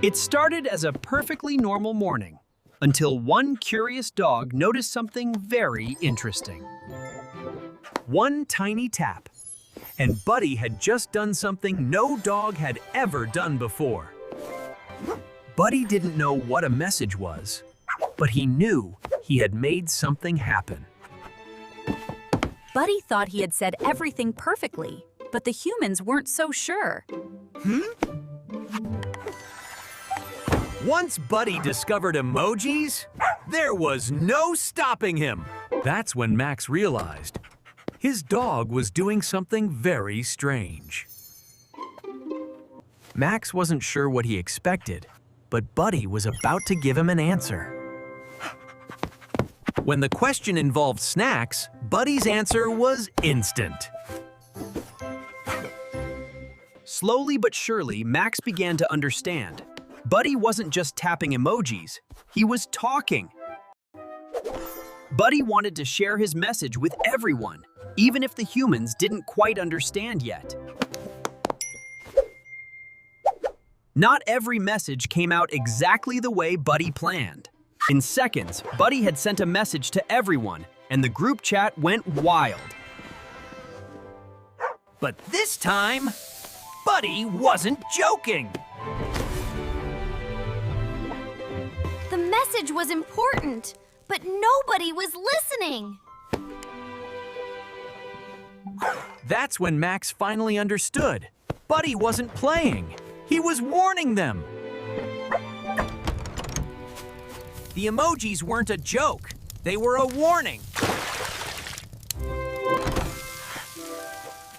It started as a perfectly normal morning, until one curious dog noticed something very interesting. One tiny tap, and Buddy had just done something no dog had ever done before. Buddy didn't know what a message was, but he knew he had made something happen. Buddy thought he had said everything perfectly, but the humans weren't so sure. Once Buddy discovered emojis, there was no stopping him. That's when Max realized his dog was doing something very strange. Max wasn't sure what he expected, but Buddy was about to give him an answer. When the question involved snacks, Buddy's answer was instant. Slowly but surely, Max began to understand. Buddy wasn't just tapping emojis, he was talking. Buddy wanted to share his message with everyone, even if the humans didn't quite understand yet. Not every message came out exactly the way Buddy planned. In seconds, Buddy had sent a message to everyone, and the group chat went wild. But this time, Buddy wasn't joking. The message was important, but nobody was listening. That's when Max finally understood. Buddy wasn't playing. He was warning them. The emojis weren't a joke. They were a warning.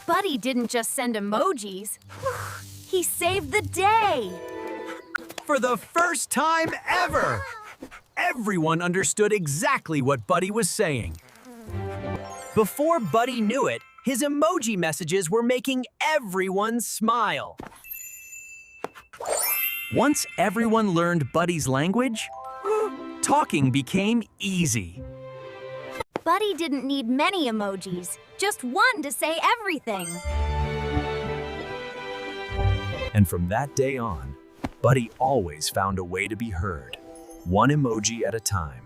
Buddy didn't just send emojis. He saved the day. For the first time ever, everyone understood exactly what Buddy was saying. Before Buddy knew it, his emoji messages were making everyone smile. Once everyone learned Buddy's language, talking became easy. Buddy didn't need many emojis, just one to say everything. And from that day on, Buddy always found a way to be heard, one emoji at a time.